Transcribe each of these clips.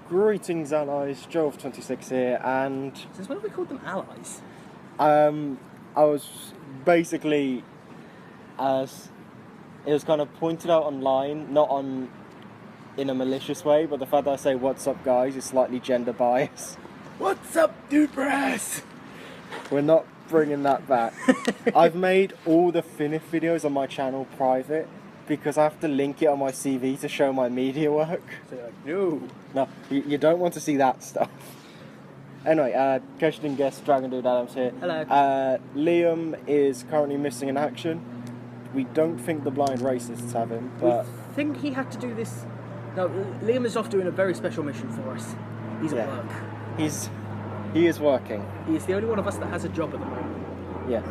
Greetings, allies. Joe26 here, and Since when have we called them allies? I was basically, as it was kind of pointed out online, not in a malicious way, but the fact that I say "What's up, guys" is slightly gender biased. What's up, dude brass? We're not bringing that back. I've made all the Finif videos on my channel private because I have to link it on my CV to show my media work. So you're like, No, you don't want to see that stuff. Anyway, in case you didn't guess, Dragon Dude Adams here. Hello. Liam is currently missing in action. We don't think the blind racists have him, but... We think he had to do this... No, Liam is off doing a very special mission for us. He's at work. He is working. He is the only one of us that has a job at the moment. Yes.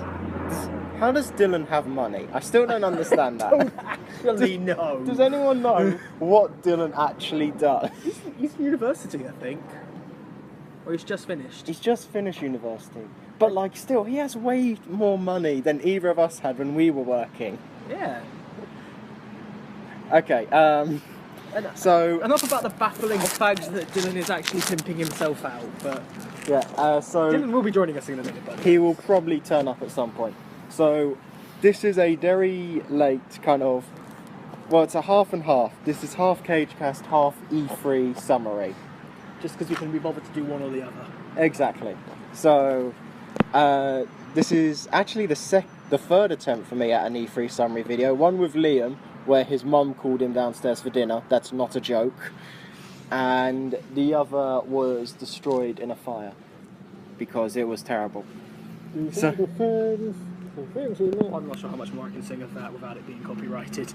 How does Dylan have money? I still don't understand that. I don't actually know. Does anyone know what Dylan actually does? He's in university, I think. Or he's just finished. He's just finished university. But, like, still, he has way more money than either of us had when we were working. Yeah. Okay, so... Enough about the baffling fact that Dylan is actually pimping himself out, but... Yeah, so... Dylan will be joining us in a minute, buddy. He will probably turn up at some point. So, this is a very late kind of... Well, it's a half and half. This is half Cagecast, half E3 summary. Just because we can be bothered to do one or the other. Exactly. So, this is actually the third attempt for me at an E3 summary video. One with Liam, where his mum called him downstairs for dinner. That's not a joke. And the other was destroyed in a fire because it was terrible. So, I'm not sure how much more I can sing of that without it being copyrighted.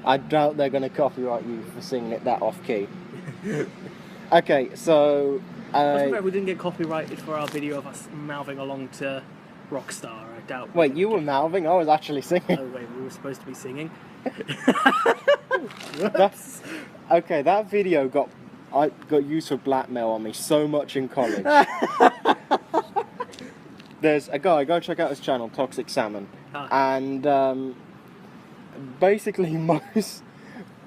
I doubt they're going to copyright you for singing it that off key. Okay, so... we didn't get copyrighted for our video of us mouthing along to Rockstar, I doubt. Wait, you were mouthing? I was actually singing. Oh wait, we were supposed to be singing. Okay, that video got used for blackmail on me so much in college. There's a guy, go check out his channel, Toxic Salmon. And basically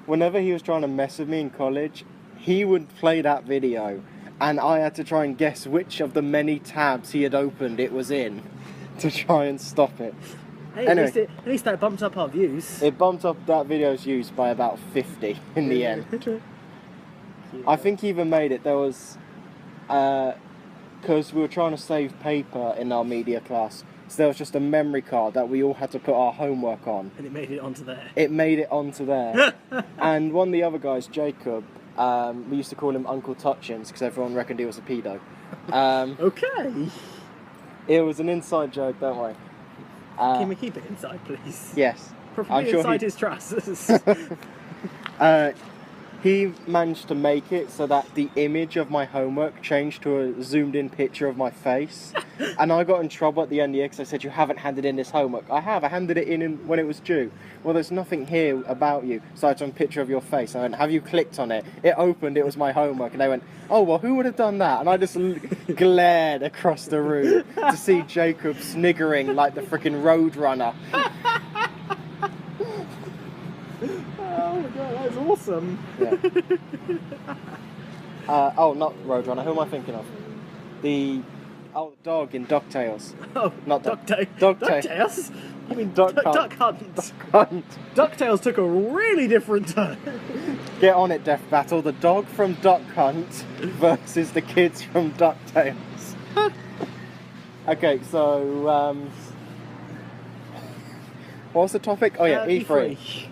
whenever he was trying to mess with me in college, he would play that video and I had to try and guess which of the many tabs he had opened it was in to try and stop it. Hey, anyway, at least that bumped up our views. It bumped up that video's views by about 50 in the end. I think he even made it. There was... because we were trying to save paper in our media class. So there was just a memory card that we all had to put our homework on. And it made it onto there. It made it onto there. And one of the other guys, Jacob, we used to call him Uncle Touchins because everyone reckoned he was a pedo. Okay. It was an inside joke, don't worry. Can we keep it inside, please? Yes. Preferably inside his trousers. He managed to make it so that the image of my homework changed to a zoomed in picture of my face. And I got in trouble at the end of the year because I said, "You haven't handed in this homework." "I have, I handed it in when it was due." "Well, there's nothing here about you." So I took a picture of your face. I went, "Have you clicked on it?" It opened, it was my homework. And they went, "Oh, well, who would have done that?" And I just glared across the room to see Jacob sniggering like the freaking Roadrunner. Oh my god, that's awesome. Yeah. Oh, not Roadrunner. Who am I thinking of? The dog in DuckTales. Oh, not DuckTales. DuckTales. You mean Duck Hunt? Hunt. DuckTales took a really different turn. Get on it, Death Battle. The dog from Duck Hunt versus the kids from DuckTales. Okay, so what's the topic? Oh yeah, E3.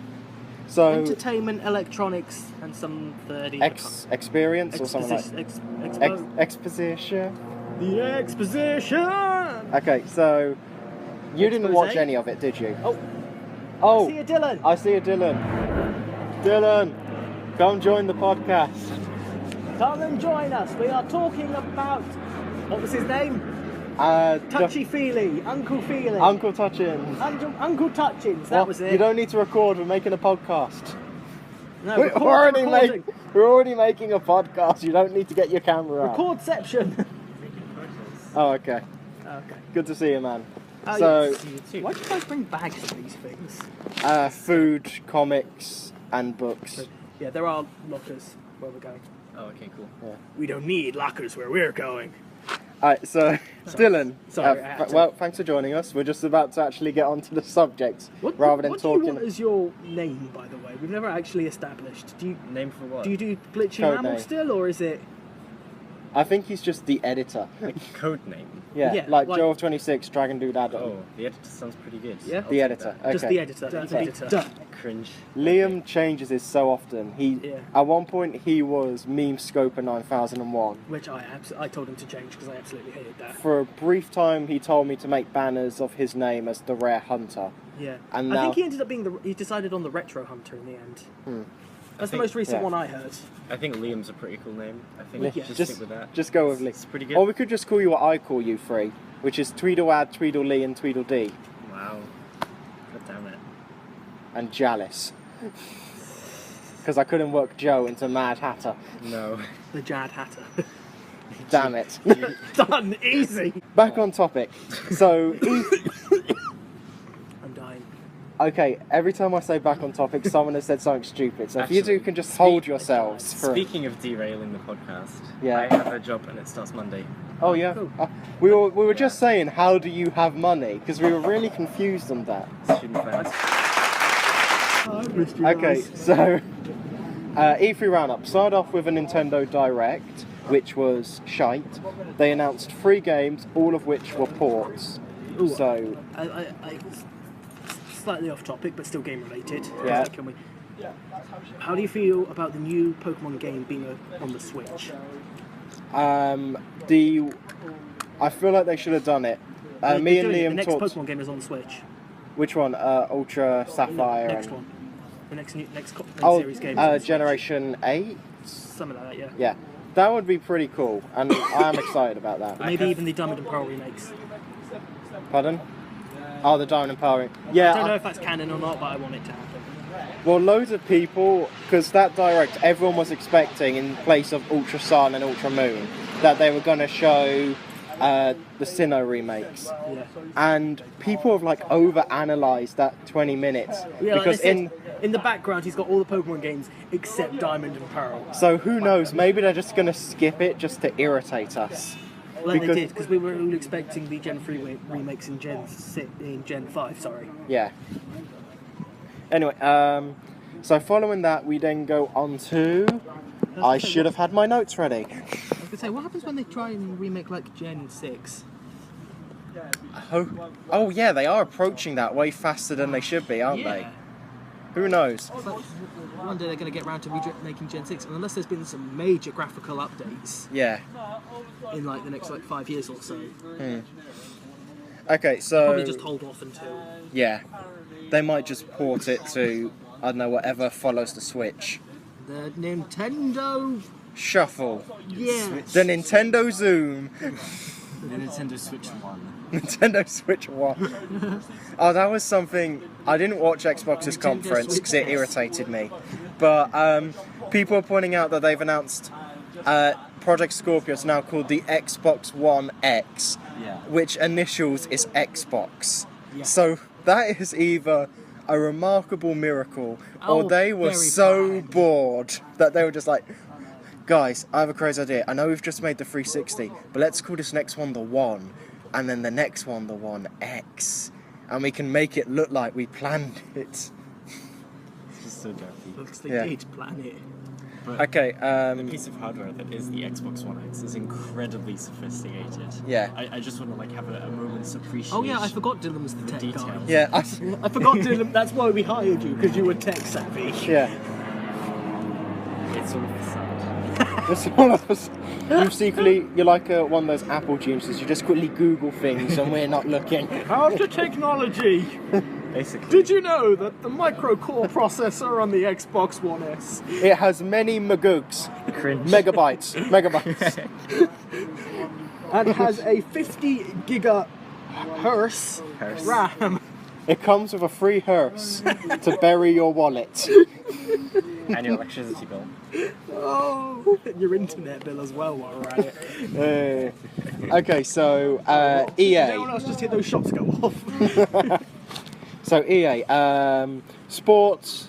So entertainment, electronics, and some 30 experience or something like exposition. The exposition. Okay, so you didn't watch any of it, did you? Oh, I see a Dylan. I see a Dylan. Dylan, come join the podcast. Come and join us. We are talking about, what was his name? Touchy-feely, Uncle Feely. Uncle Touchins. Uncle Touchins, that was it. You don't need to record, we're making a podcast. No, we're already making a podcast, you don't need to get your camera out. Recordception. Oh, okay. Okay. Good to see you, man. Oh, so, yes, you too. Why do you guys bring bags for these things? Food, comics, and books. Yeah, there are lockers where we're going. Oh, okay, cool. Yeah. We don't need lockers where we're going. Alright, so Dylan. Sorry, Well, thanks for joining us. We're just about to actually get onto the subject rather than what talking. do you want as your name, by the way? We've never actually established. Do you Name for what? do you do Glitchy Code Mammal name. still, or is it? I think he's just the editor. Code name. Yeah, like Joe of 26, Dragon Dude Adam. Oh, the editor sounds pretty good. Yeah? The editor. Okay. Just the editor. Duh. Cringe. Liam changes this so often. At one point he was Meme Scoper 9001. Which I told him to change because I absolutely hated that. For a brief time he told me to make banners of his name as the Rare Hunter. Yeah. And I now, think he ended up being he decided on the Retro Hunter in the end. That's the most recent one I heard. I think Liam's a pretty cool name. I think Yeah. just stick with that. Just go with Lee. It's pretty good. Or we could just call you what I call you, Free, which is Tweedlead, Tweedledee and Tweedledee. Wow. God damn it. And Jalis. Because I couldn't work Joe into Mad Hatter. No. The Jad Hatter. Damn it. Done. Easy. Back on topic. So, I'm dying. okay, every time I say back on topic, someone has said something stupid. So if you Actually, two can just hold yourselves for... Speaking of derailing the podcast, Yeah. I have a job and it starts Monday. Oh yeah? Cool. We were just saying, how do you have money? Because we were really confused on that. Student plans. Okay, so E3 roundup. Started off with a Nintendo Direct, which was shite. They announced 3 games, all of which were ports. Ooh, So, I slightly off topic, but still game related. Yeah. Can we? How do you feel about the new Pokemon game being on the Switch? I feel like they should have done it. Me and Liam the next talked. Pokemon game is on the Switch. Which one? Ultra Sapphire. Next and... one. The next series game. Is on the Switch. Generation 8. Something like that, yeah. Yeah, that would be pretty cool, and I am excited about that. Maybe even the Diamond and Pearl remakes. Pardon? Oh, the Diamond and Pearl. Yeah. I don't know if that's canon or not, but I want it to happen. Well, loads of people, because that Direct, everyone was expecting in place of Ultra Sun and Ultra Moon that they were going to show the Sinnoh remakes. Yeah. And people have like over-analysed that 20 minutes. Yeah, because in the background he's got all the Pokemon games except Diamond and Pearl. So who knows, maybe they're just going to skip it just to irritate us. Well, they did, because we were all expecting the Gen 3 remakes in Gen 5, sorry. Yeah. Anyway, so following that, we then go on to... I should have had my notes ready. I was going to say, what happens when they try and remake, like, Gen 6? Oh yeah, they are approaching that way faster than they should be, aren't they? Who knows? It's like, one day they're going to get around to making Gen 6, and unless there's been some major graphical updates Yeah. in, like, the next, 5 years or so. Okay, so... Probably just hold off until... Yeah. They might just port it to, I don't know, whatever follows the Switch. The Nintendo... Shuffle. Yeah. The Nintendo Zoom. The Nintendo Switch 1. Nintendo Switch 1. Oh, that was something... I didn't watch Xbox's conference because it irritated me. But people are pointing out that they've announced Project Scorpio is now called the Xbox One X, which initials is Xbox. Yeah. So that is either a remarkable miracle or they were so bored that they were just like, guys, I have a crazy idea. I know we've just made the 360, but let's call this next one the One, and then the next one the One X, and we can make it look like we planned it. It's just so dirty. Looks they did plan it. But Okay, the piece of hardware that is the Xbox One X is incredibly sophisticated. Yeah. I just want to have a moment's appreciation. Oh yeah, I forgot Dylan was the tech guy. details. yeah, I forgot Dylan, that's why we hired you, because you were tech savvy. yeah. It's all a facade. It's all of us. You're like one of those Apple geniuses. You just quickly Google things and we're not looking. How's the technology? Basically. Did you know that the micro-core processor on the Xbox One S It has many megoogs. Cringe. Megabytes. and has a 50 gigahertz RAM? It comes with a free hearse to bury your wallet. And your electricity bill. Oh, and your internet bill as well while we're at it. Okay, so Did EA. anyone else just hear those shots go off? So EA. Sports.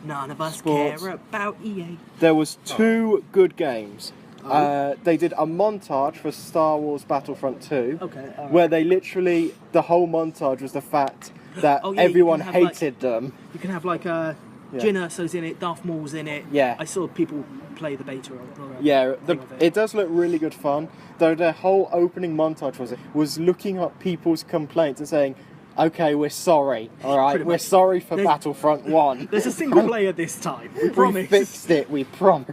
None of us sports. care about EA. There was 2 good games. They did a montage for Star Wars Battlefront 2, Okay, alright. where they literally, the whole montage was the fact that Oh, yeah, everyone you can have, hated them. You can have like Jyn Erso's in it, Darth Maul's in it. Yeah. I saw people play the beta or Yeah, thing of it does look really good fun. Though their whole opening montage was looking up people's complaints and saying, "Okay, we're sorry. All right, Pretty we're much. sorry for Battlefront 1. There's a single player this time. We We promise. fixed it. We promise."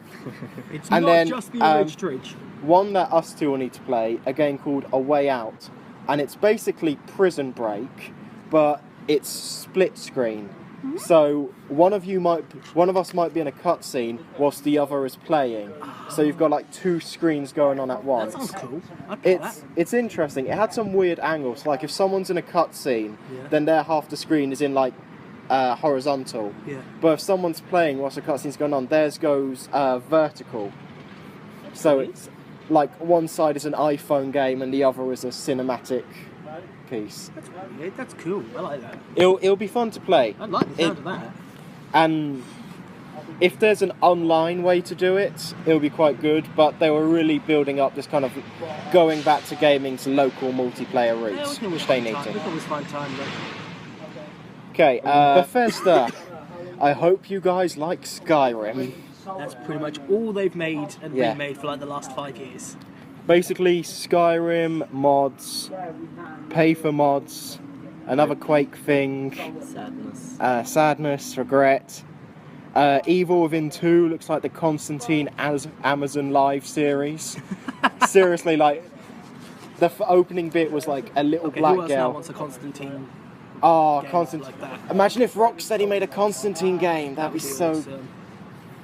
It's And not then, just the orange Tridge. One that us two will need to play, a game called A Way Out, and it's basically Prison Break, but it's split screen. So one of us might be in a cutscene whilst the other is playing. So you've got like 2 screens going on at once. That sounds cool. I'd play that. It's interesting. It had some weird angles. Like if someone's in a cutscene, then their half the screen is in like horizontal. Yeah. But if someone's playing whilst the cutscene's going on, theirs goes vertical. So it's like one side is an iPhone game and the other is a cinematic piece. That's weird. That's cool. I like that. It'll be fun to play. I like the sound of that. And if there's an online way to do it, it'll be quite good. But they were really building up this kind of going back to gaming's local multiplayer Yeah, we roots, can always which they find need time. We to. can always find time. But Okay, Bethesda. I hope you guys like Skyrim. that's pretty much all they've made and Yeah. remade for like the last 5 years. Basically, Skyrim mods, pay for mods, another Quake thing, sadness, regret. Evil Within 2 looks like the Constantine as Amazon Live series. Seriously, like the opening bit was like a little Okay, black who else now girl. wants a Constantine? Oh, game Constantine! like that? Imagine if Rocksteady made a Constantine game. That'd be so. awesome.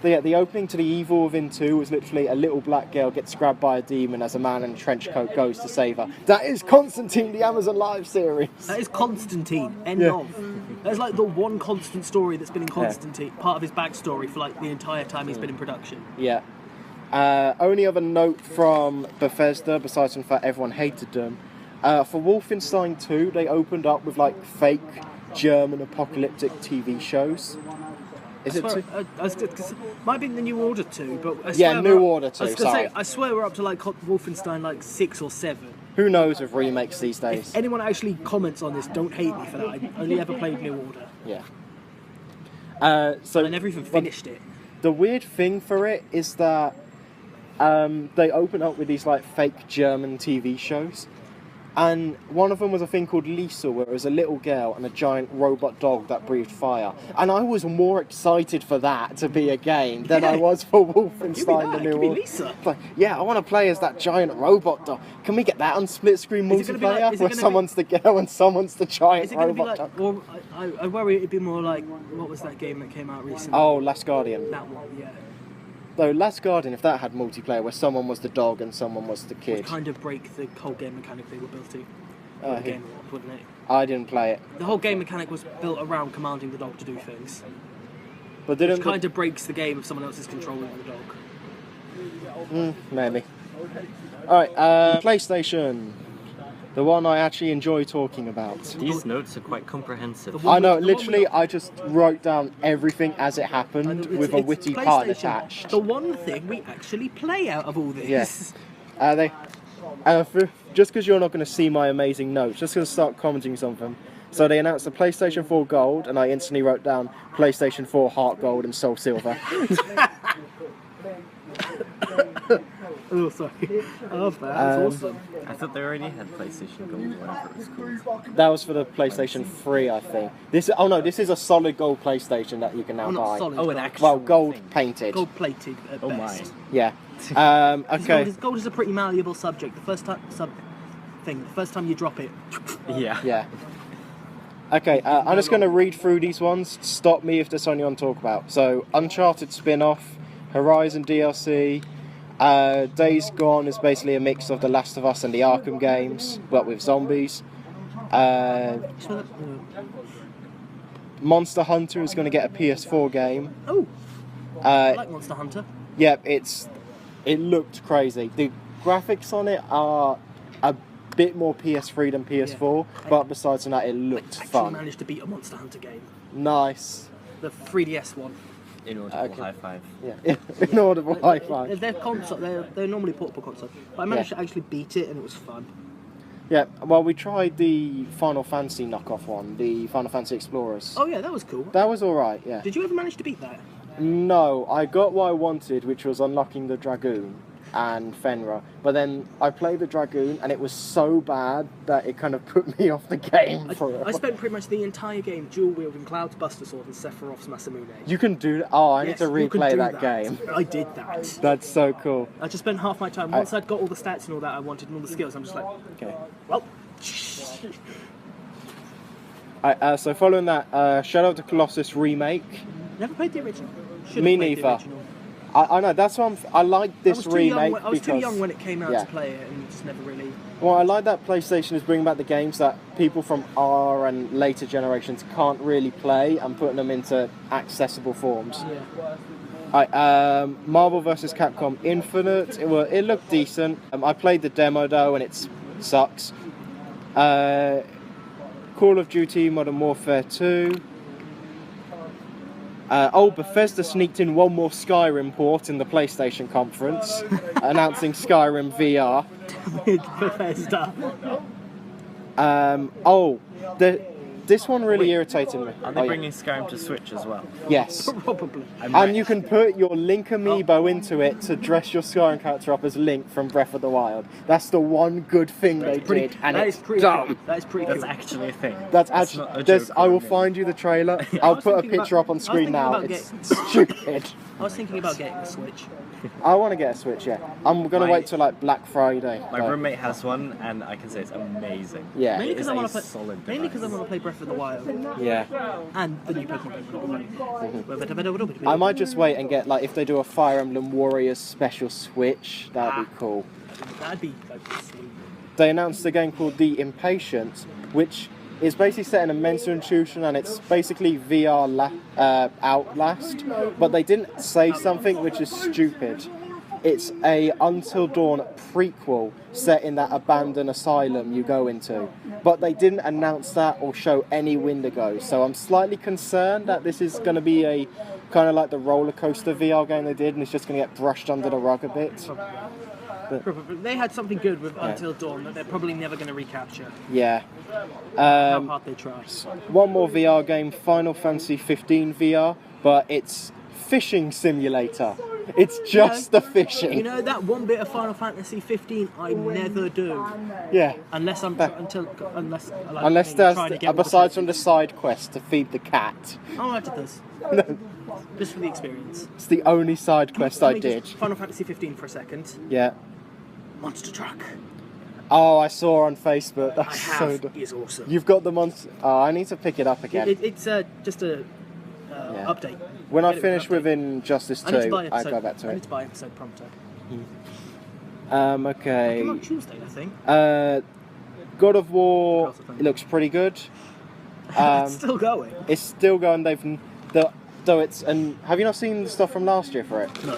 The opening to the Evil Within 2 was literally a little black girl gets grabbed by a demon as a man in a trench coat goes to save her. That is Constantine, the Amazon Live series. That is Constantine. End Yeah. of. That's like the one constant story that's been in Constantine, part of his backstory for like the entire time he's been in production. Yeah. Only other note from Bethesda, besides from the fact everyone hated them, for Wolfenstein 2, they opened up with like fake German apocalyptic TV shows. Is it two? Might have been the New Order 2, but I Yeah, swear New we're- Order 2, I was gonna sorry. say, I swear we're up to like Wolfenstein like 6 or 7. Who knows with remakes these days? If anyone actually comments on this, don't hate me for that. I only ever played New Order. Yeah. So I never even finished it. the weird thing for it is that they open up with these like fake German TV shows, and one of them was a thing called Lisa, where it was a little girl and a giant robot dog that breathed fire, and I was more excited for that to be a game than I was for Wolfenstein the New Give me Order. Lisa. Like, yeah, I want to play as that giant robot dog. Can we get that on split screen Is it gonna be like- multiplayer is it where gonna be- someone's the girl and someone's the giant Is it going to be robot like? dog? Well, I worry it'd be more like what was that game that came out recently? Oh, Last Guardian. That one, yeah. Though Last Guardian, if that had multiplayer where someone was the dog and someone was the Would kid, kind of break the whole game mechanic they were built to. Oh, The he- game, wouldn't it? I didn't play it. The whole game mechanic was built around commanding the dog to do things, But which didn't kind of breaks the game if someone else is controlling the dog. maybe. Alright, PlayStation. The one I actually enjoy talking about. These notes are quite comprehensive. The one I know, we- the one literally, we- I just wrote down everything as it happened with a witty pun PlayStation, attached. The one thing we actually play out of all this. Yes. Just because you're not going to see my amazing notes, just going to start commenting something. So they announced the PlayStation 4 Gold, and I instantly wrote down PlayStation 4 Heart Gold and Soul Silver. Oh, sorry. I love that. That's awesome. I thought they already had PlayStation Gold, whatever it was called. That was for the PlayStation 3, I think. This is a solid gold PlayStation that you can now Oh, not buy. solid. Oh, an gold. actual Well, gold thing. painted. Gold plated at Oh best. my. Yeah. Okay. Gold is a pretty malleable subject. The first time you drop it. Yeah. Yeah. Okay, I'm just going to read through these ones. Stop me if there's something you want to talk about. So, Uncharted spin-off, Horizon DLC, Days Gone is basically a mix of The Last of Us and the Arkham games, but with zombies. Monster Hunter is going to get a PS4 game. Oh, I Uh, like Monster Hunter. yeah, it looked crazy. The graphics on it are a bit more PS3 than PS4, but besides that, it looked Actually fun. managed to beat a Monster Hunter game. Nice. The 3DS one. Inaudible high five. Yeah, inaudible high five. They're console. They're normally portable console. But I managed to actually beat it, and it was fun. Yeah, well, we tried the Final Fantasy knockoff one, the Final Fantasy Explorers. Oh yeah, that was cool. That was alright, yeah. Did you ever manage to beat that? No, I got what I wanted, which was unlocking the Dragoon and Fenrir. But then I played the Dragoon, and it was so bad that it kind of put me off the game for I spent pretty much the entire game dual-wielding Cloud's Buster Sword and Sephiroth's Masamune. You can do that? Oh, I need to you can replay do that game. I did that. That's so cool. I just spent half my time, once I'd got all the stats and all that I wanted and all the skills, I'm just like, Okay. well... So following that, Shadow of the Colossus remake. Never played the original. Me neither. I know, that's why I like this remake. I was too young when it came out to play it, and just never really... Well, I like that PlayStation is bringing back the games that people from our and later generations can't really play and putting them into accessible forms. Yeah. Marvel vs. Capcom Infinite, it looked decent. I played the demo though, and it sucks. Call of Duty Modern Warfare 2. Bethesda sneaked in one more Skyrim port in the PlayStation conference, announcing Skyrim VR. Bethesda. This one really irritated me. Are they bringing Skyrim to Switch as well? Yes. Probably. And you can put your Link amiibo into it to dress your Skyrim character up as Link from Breath of the Wild. That's the one good thing they did, and it's dumb. That is pretty cool. That's actually a thing. That's actually. I will find you the trailer. I'll put a picture up on screen now. It's stupid. I was thinking about getting a Switch. I want to get a Switch, yeah. I'm going to wait till like Black Friday. My roommate has one, and I can say it's amazing. Yeah. Mainly because I want to solid play Breath of the Wild. Yeah. And the new Pokemon. I might just wait and get, like, if they do a Fire Emblem Warriors special Switch, that'd be cool. That'd be sweet. They announced a game called The Impatient, which is basically set in a mental institution, and it's basically VR Outlast, but they didn't say something which is stupid. It's a Until Dawn prequel set in that abandoned asylum you go into, but they didn't announce that or show any Wendigo, so I'm slightly concerned that this is going to be a kind of like the roller coaster VR game they did, and it's just going to get brushed under the rug a bit. Probably. They had something good with Until Dawn that they're probably never going to recapture. Yeah. How hard they try. One more VR game, Final Fantasy 15 VR, but it's fishing simulator. It's just the fishing. You know that one bit of Final Fantasy 15 I never do. Yeah. Unless there's besides from the side quest to feed the cat. Oh, I did this. Just for the experience. It's the only side quest I did. Final Fantasy 15 for a second. Yeah. Monster truck. Oh, I saw on Facebook. That's It's awesome. You've got the monster. Oh, I need to pick it up again. It's just a update. When I finish with Injustice 2, I go back to I it. need to buy episode prompter. Okay. On Tuesday, I think. God of War. It looks pretty good. It's still going. It's still going. Have you not seen the stuff from last year for it? No.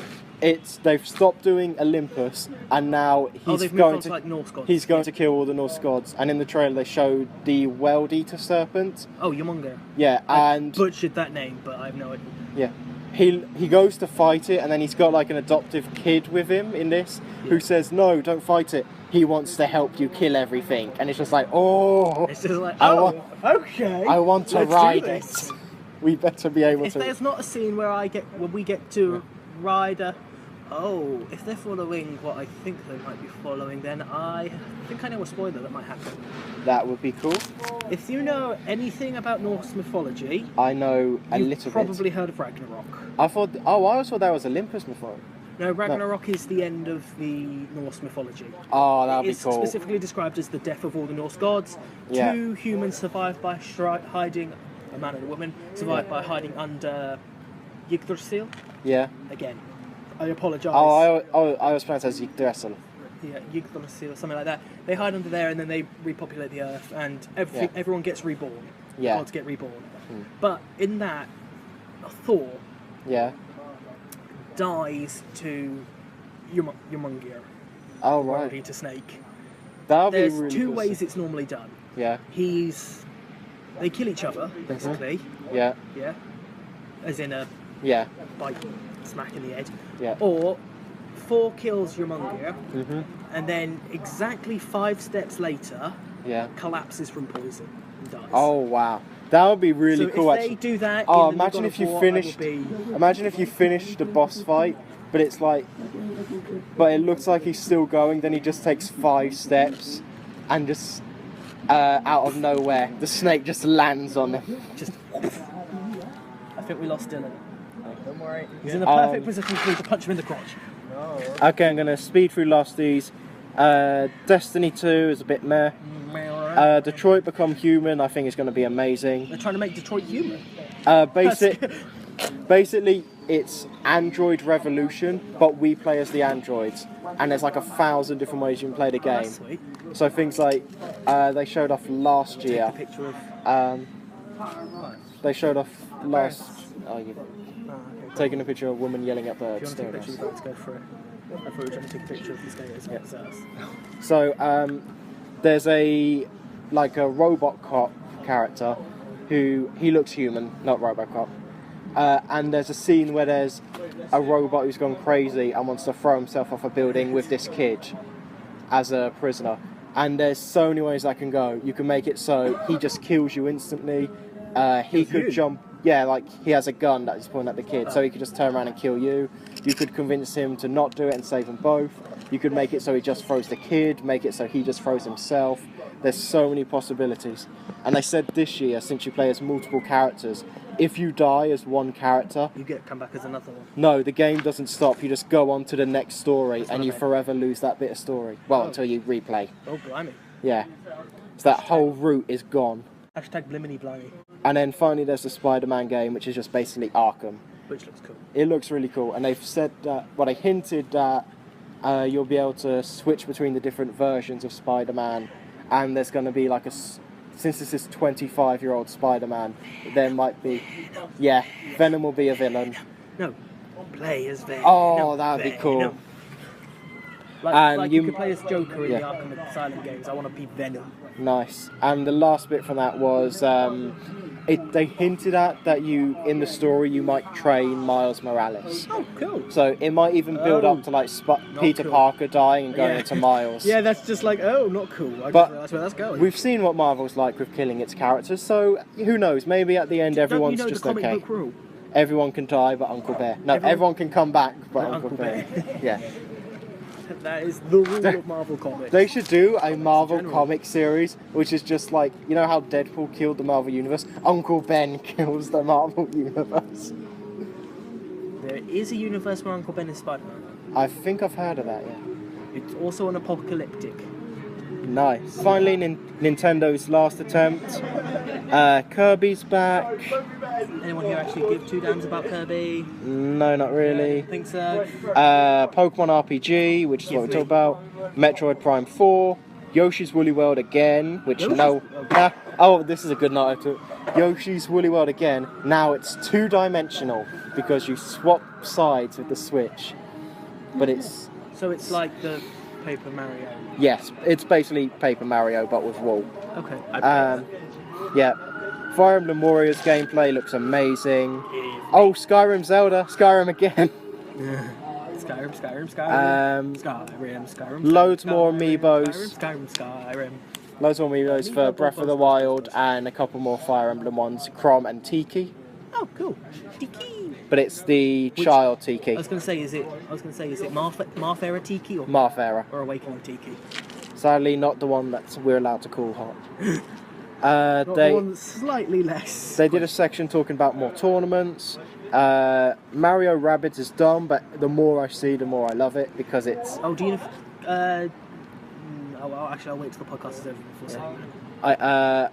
They've stopped doing Olympus, and now he's going to like Norse gods. He's going to kill all the Norse gods. And in the trailer, they showed the World Eater serpent. Oh, Yomunga. Yeah, and butchered that name, but I have no idea. Yeah, he goes to fight it, and then he's got like an adoptive kid with him in this who says, "No, don't fight it. He wants to help you kill everything." And it's just like, oh, it's just like, okay, I want to ride it. We better be able if to. If there's not a scene where we get to ride a. Oh, if they're following what I think they might be following, then I think I know a spoiler that might happen. That would be cool. If you know anything about Norse mythology, I know a little bit. You've probably heard of Ragnarok. I always thought that was Olympus mythology. No, Ragnarok is the end of the Norse mythology. Oh, that would be cool. It's specifically described as the death of all the Norse gods. Yeah. 2 humans survived by hiding, a man and a woman, survived by hiding under Yggdrasil. Yeah. Again. I apologise. I was pronounced as Yggdrasil. Yeah, Yggdrasil, something like that. They hide under there and then they repopulate the earth and everyone gets reborn. Yeah. Gods get reborn. But in that, Thor dies to Yomungia. Oh, right. Eater snake. There's really 2 ways it's normally done. Yeah. They kill each other, basically. Yeah. Yeah. As in Yeah. Bite, smack in the head. Yeah. Or 4 kills your monger, Mhm. and then exactly 5 steps later, Yeah. collapses from poison and dies. Oh wow, that would be really so cool. if they Actually. do that, Oh, in the imagine God if of you War, finished. I will be... Imagine if you finished the boss fight, but it's like, but it looks like he's still going. Then he just takes 5 steps, and just out of nowhere, the snake just lands on him. Just. I think we lost Dylan. Don't worry. He's in the perfect position for me to punch him in the crotch. Okay, I'm gonna speed through last these. Destiny 2 is a bit meh. Detroit Become Human, I think is going to be amazing. They're trying to make Detroit human. Basically, it's Android Revolution, but we play as the androids, and there's like 1,000 different ways you can play the game. That's sweet. So things like they showed off last year. Take a picture of... They showed off last. Oh, you okay. taking a picture of a woman yelling at If you birds. want to take a picture, let's go for it. I thought we were trying to take a picture of these guys. Yeah. So there's a robot cop character who he looks human, not RoboCop. And there's a scene where there's a robot who's gone crazy and wants to throw himself off a building with this kid as a prisoner. And there's so many ways that can go. You can make it so he just kills you instantly. He could jump. Yeah, like he has a gun that he's pointing at the kid, so he could just turn around and kill you. You could convince him to not do it and save them both. You could make it so he just throws the kid, make it so he just throws himself. There's so many possibilities. And they said this year, since you play as multiple characters, if you die as one character... You get come back as another one. No, the game doesn't stop. You just go on to the next story and you forever lose that bit of story. Well, until you replay. Oh, blimey. Yeah. So that whole route is gone. Hashtag bliminy blimey. And then finally there's the Spider-Man game, which is just basically Arkham. Which looks cool. It looks really cool. And they've said that, well, they hinted that you'll be able to switch between the different versions of Spider-Man. And there's going to be like since this is 25-year-old Spider-Man, there might be, yeah, Venom will be a villain. No, play as Venom. Oh, that would be cool. Like you could play as Joker in the Arkham Asylum games. I want to be Venom. Nice. And the last bit from that was they hinted at that in the story you might train Miles Morales. Oh, cool. So it might even build up to like Peter Parker dying and going into Miles. Yeah, that's just like, oh, not cool. But that's where that's going. We've seen what Marvel's like with killing its characters, so who knows? Maybe at the end everyone's Don't you know just the comic okay. book rule? Everyone can die but Uncle Bear. No, everyone can come back but Uncle Bear. Yeah. That is the rule of Marvel Comics. They should do a Marvel comic series, which is just like, you know how Deadpool killed the Marvel Universe? Uncle Ben kills the Marvel Universe. There is a universe where Uncle Ben is Spider-Man. I think I've heard of that, yeah. It's also an apocalyptic. Nice. Finally, Nintendo's last attempt. Kirby's back. Anyone here actually give 2 damns about Kirby? No, not really. Think so? Pokemon RPG, which is what we talked about. Metroid Prime 4. Yoshi's Woolly World again, which this is a good night. Yoshi's Woolly World again. Now it's 2-dimensional because you swap sides with the Switch. But it's... So it's like the Paper Mario? Yes, it's basically Paper Mario but with wool. Okay. Yeah. Fire Emblem Warriors gameplay looks amazing. Oh, Skyrim Zelda. Skyrim again. Skyrim. Loads more amiibos. Skyrim. Loads more amiibos for Breath of the Wild and a couple more Fire Emblem ones. Crom and Tiki. Oh, cool. Tiki. But it's the child Tiki. I was going to say, is it Marth era Tiki or Marth era. Or Awakening Tiki? Sadly, not the one that we're allowed to call hot. The one that's slightly less. They did a section talking about more tournaments. Mario Rabbids is done, but the more I see, the more I love it because it's. Oh, do you know? I'll wait till the podcast is over before saying that.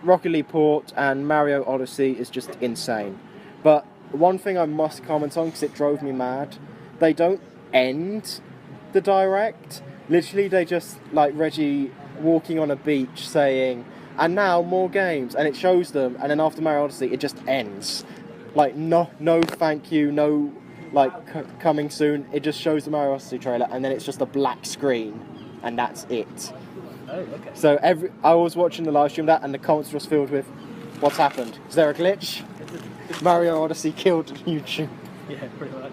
Rocket League Port and Mario Odyssey is just insane. But one thing I must comment on because it drove me mad: they don't end the direct. Literally, they just like Reggie walking on a beach saying. And now more games, and it shows them, and then after Mario Odyssey, it just ends. Like no thank you, no coming soon. It just shows the Mario Odyssey trailer, and then it's just a black screen, and that's it. Oh, okay. So I was watching the live stream of that, and the comments were just filled with, "What's happened? Is there a glitch?" Mario Odyssey killed YouTube. Yeah, pretty much.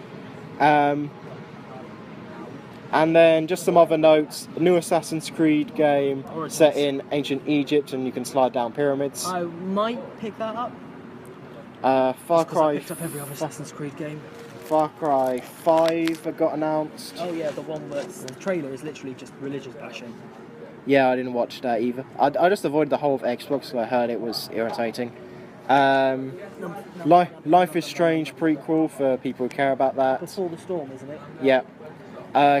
And then just some other notes. A new Assassin's Creed game Origins. set in ancient Egypt, and you can slide down pyramids. I might pick that up. Far Just 'cause I Cry. picked up every other Assassin's Creed game. Far Cry 5 got announced. Oh yeah, the one where the trailer is literally just religious bashing. Yeah, I didn't watch that either. I just avoided the whole of Xbox because I heard it was irritating. Life is Strange prequel for people who care about that. Before the Storm, isn't it? Yeah.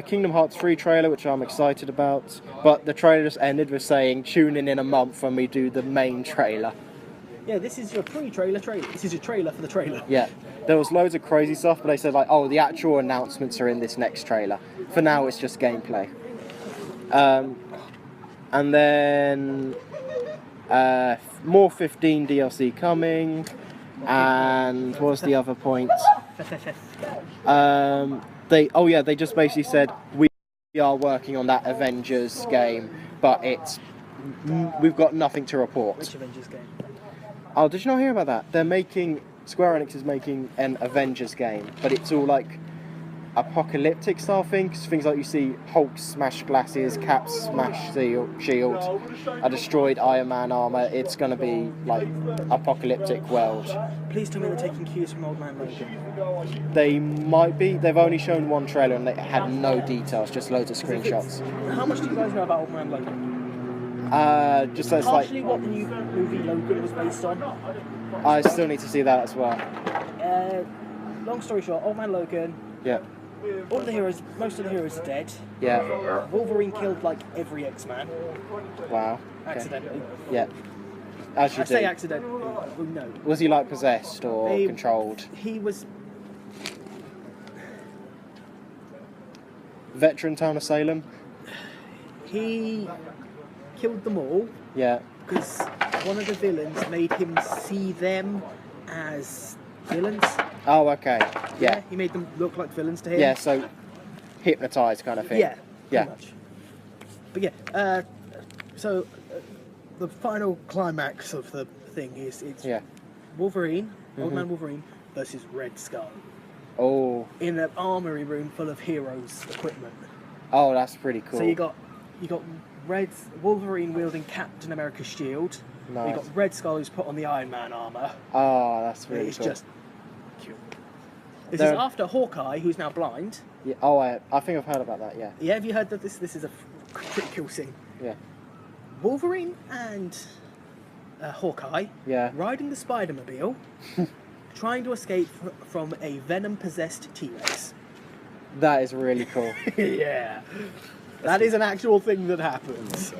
Kingdom Hearts 3 trailer, which I'm excited about. But the trailer just ended with saying, tune in a month when we do the main trailer. Yeah, this is your pre-trailer trailer. This is your trailer for the trailer. Yeah. There was loads of crazy stuff, but they said like, oh, the actual announcements are in this next trailer. For now, it's just gameplay. And then more 15 DLC coming. And what was the other point? They just basically said we are working on that Avengers game, but we've got nothing to report. Which Avengers game? Oh, did you not hear about that? Square Enix is making an Avengers game, but it's all like apocalyptic style things. Things like you see Hulk smash glasses, Cap smash shield, a destroyed Iron Man armor. It's going to be like apocalyptic world. Please tell me they're taking cues from Old Man Logan. They might be. They've only shown one trailer and they had no details, just loads of screenshots. How much do you guys know about Old Man Logan? Just so it's like, Partially what the new movie Logan was based on. I still need to see that as well. Long story short, Old Man Logan. Yeah. Most of the heroes are dead. Yeah. Wolverine killed like every X-Man. Wow. Okay. Accidentally. Yeah. As you I say do. accidentally. No. Was he like possessed or controlled? He was. Veteran town of Salem? He killed them all Yeah. because one of the villains made him see them as villains. Oh, okay. Yeah. He made them look like villains to him. Yeah, so hypnotised kind of thing. Yeah. Yeah. Pretty much. But yeah, the final climax of the thing is it's Wolverine, Old Man Wolverine versus Red Skull Oh. in an armory room full of heroes' equipment. Oh, that's pretty cool. So you got Wolverine wielding Captain America's shield. Nice. You got Red Skull who's put on the Iron Man armor. Oh, that's really It's cool. just cute. This is after Hawkeye, who's now blind. Yeah. Oh, I think I've heard about that. Yeah. Yeah, have you heard that this is a pretty cool scene? Yeah. Wolverine and Hawkeye riding the Spider-Mobile, trying to escape from a venom-possessed T-Rex. That is really cool. Yeah. That is an actual thing that happens.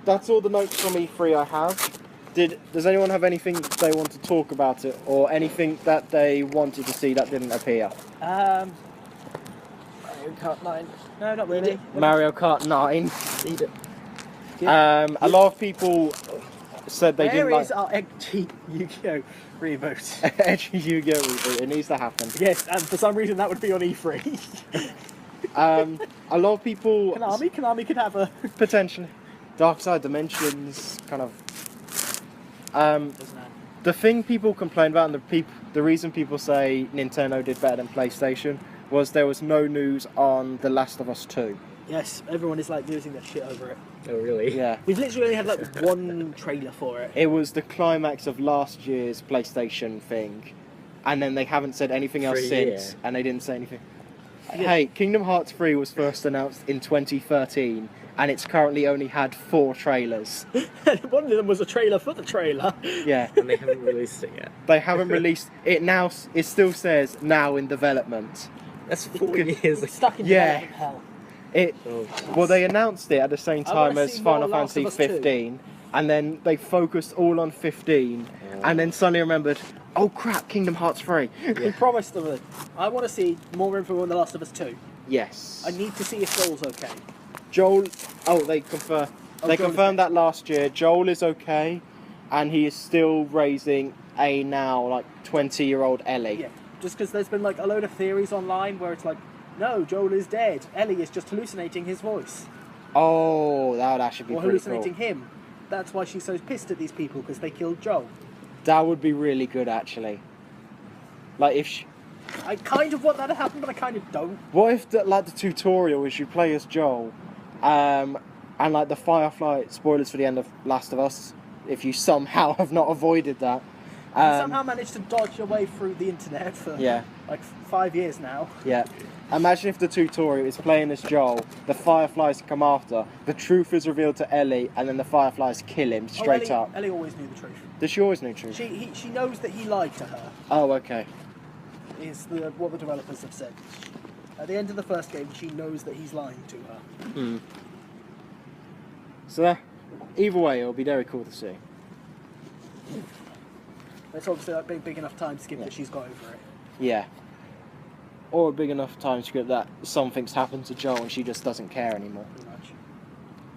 That's all the notes from E3 I have. Does anyone have anything they want to talk about it, or anything that they wanted to see that didn't appear? Mario Kart 9. No, not really. Mario Kart 9. Need it. A lot of people said they didn't Where like is our Edgy Yu-Gi-Oh reboot? Edgy Yu-Gi-Oh reboot. It needs to happen. Yes, and for some reason that would be on E3. A lot of people Konami could have a potentially Dark Side Dimensions kind of. The thing people complain about, and the reason people say Nintendo did better than PlayStation, was there was no news on The Last of Us 2. Yes, everyone is like losing their shit over it. Oh, really? Yeah. We've literally only had like one trailer for it. It was the climax of last year's PlayStation thing, and then they haven't said anything else since, and they didn't say anything. Yeah. Hey, Kingdom Hearts 3 was first announced in 2013, and it's currently only had 4 trailers. One of them was a trailer for the trailer. Yeah. And they haven't released it yet. They haven't released it now. It still says now in development. That's 4 years ago. Stuck in Yeah. development hell. Well, they announced it at the same I wanna time as see more Final Last Fantasy of Us 2. 15, and then they focused all on 15, and then suddenly remembered, oh crap, Kingdom Hearts 3. We promised them that. I want to see more info on The Last of Us 2. Yes. I need to see if Joel's okay. Joel. They confirmed that last year. Joel is okay, and he is still raising a now like 20-year-old Ellie. Yeah, just because there's been like a load of theories online where it's like, no, Joel is dead. Ellie is just hallucinating his voice. Oh, that would actually be Or pretty hallucinating cool. him. That's why she's so pissed at these people, because they killed Joel. That would be really good, actually. Like, if... I kind of want that to happen, but I kind of don't. What if, the tutorial is you play as Joel, and, like, the Firefly... Spoilers for the end of Last of Us, if you somehow have not avoided that. You somehow managed to dodge your way through the internet for, like, 5 years now. Yeah. Imagine if the tutorial is playing as Joel, the Fireflies come after, the truth is revealed to Ellie, and then the Fireflies kill him straight up. Ellie always knew the truth. Does she always know the truth? She knows that he lied to her. Oh, okay. Is what the developers have said. At the end of the first game, she knows that he's lying to her. Hmm. So, either way, it'll be very cool to see. It's obviously like big enough time skip that she's got over it. Yeah. Or a big enough time skip that something's happened to Joel and she just doesn't care anymore. Pretty much.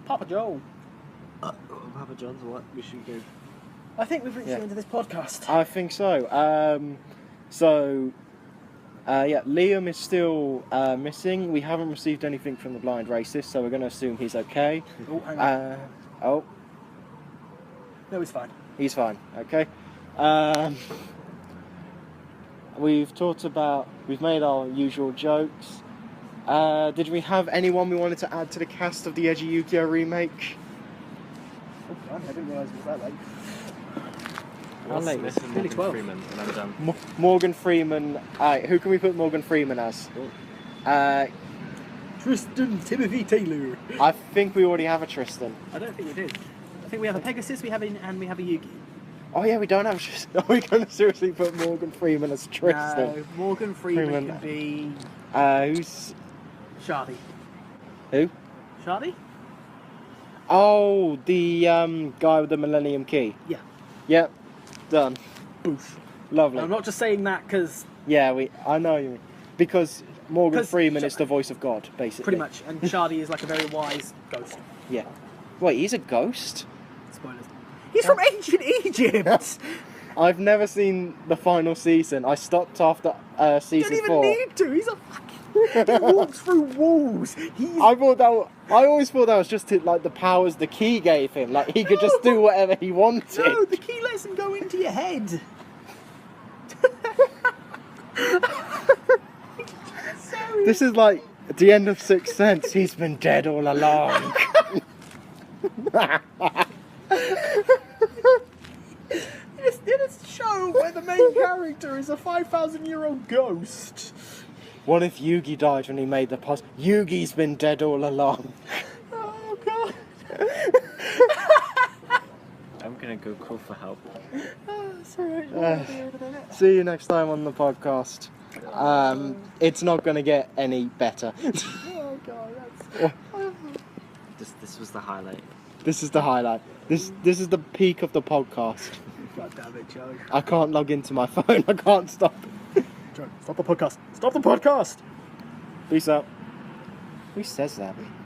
Papa Joel. Papa John's what? We should go. I think we've reached the end of this podcast. I think so. Liam is still missing. We haven't received anything from the blind racist, so we're going to assume he's okay. Oh, hang on. No, he's fine. He's fine, okay. We've made our usual jokes. Did we have anyone we wanted to add to the cast of the Eiji Yu-Gi-Oh remake? Oh, God, I didn't realise it was that late. How late? Smith and Morgan 12. Freeman, and I'm done. Morgan Freeman. Who can we put Morgan Freeman as? Tristan Timothy Taylor. I think we already have a Tristan. I don't think we did. I think we have a Pegasus, and we have a Yugi. Oh yeah, we don't have a Tristan. Are we going to seriously put Morgan Freeman as Tristan? No, Morgan Freeman can be... Who's... Shardy. Who? Shardy? Oh, the guy with the Millennium Key. Yeah. Yep, done. Boosh. Lovely. I'm not just saying that because... Yeah, I know you mean. Because Morgan Freeman is the voice of God, basically. Pretty much. And Shardy is like a very wise ghost. Yeah. Wait, he's a ghost? Spoilers. He's from ancient Egypt! I've never seen the final season. I stopped after season 4. You don't even need to. He's a fucking... He walks through walls. I always thought that was just like the powers the key gave him. Like he could just do whatever he wanted. No, the key lets him go into your head. This is like at the end of Sixth Sense. He's been dead all along. In a show where the main character is a 5,000-year-old ghost. What if Yugi died when he made the puzzle? Yugi's been dead all along. Oh, God. I'm gonna go call for help. It's alright. See you next time on the podcast. It's not going to get any better. Oh, God, that's... This was the highlight. This is the highlight. This is the peak of the podcast. God damn it, Joe. I can't log into my phone. I can't stop. Joe, stop the podcast. Stop the podcast! Peace out. Who says that?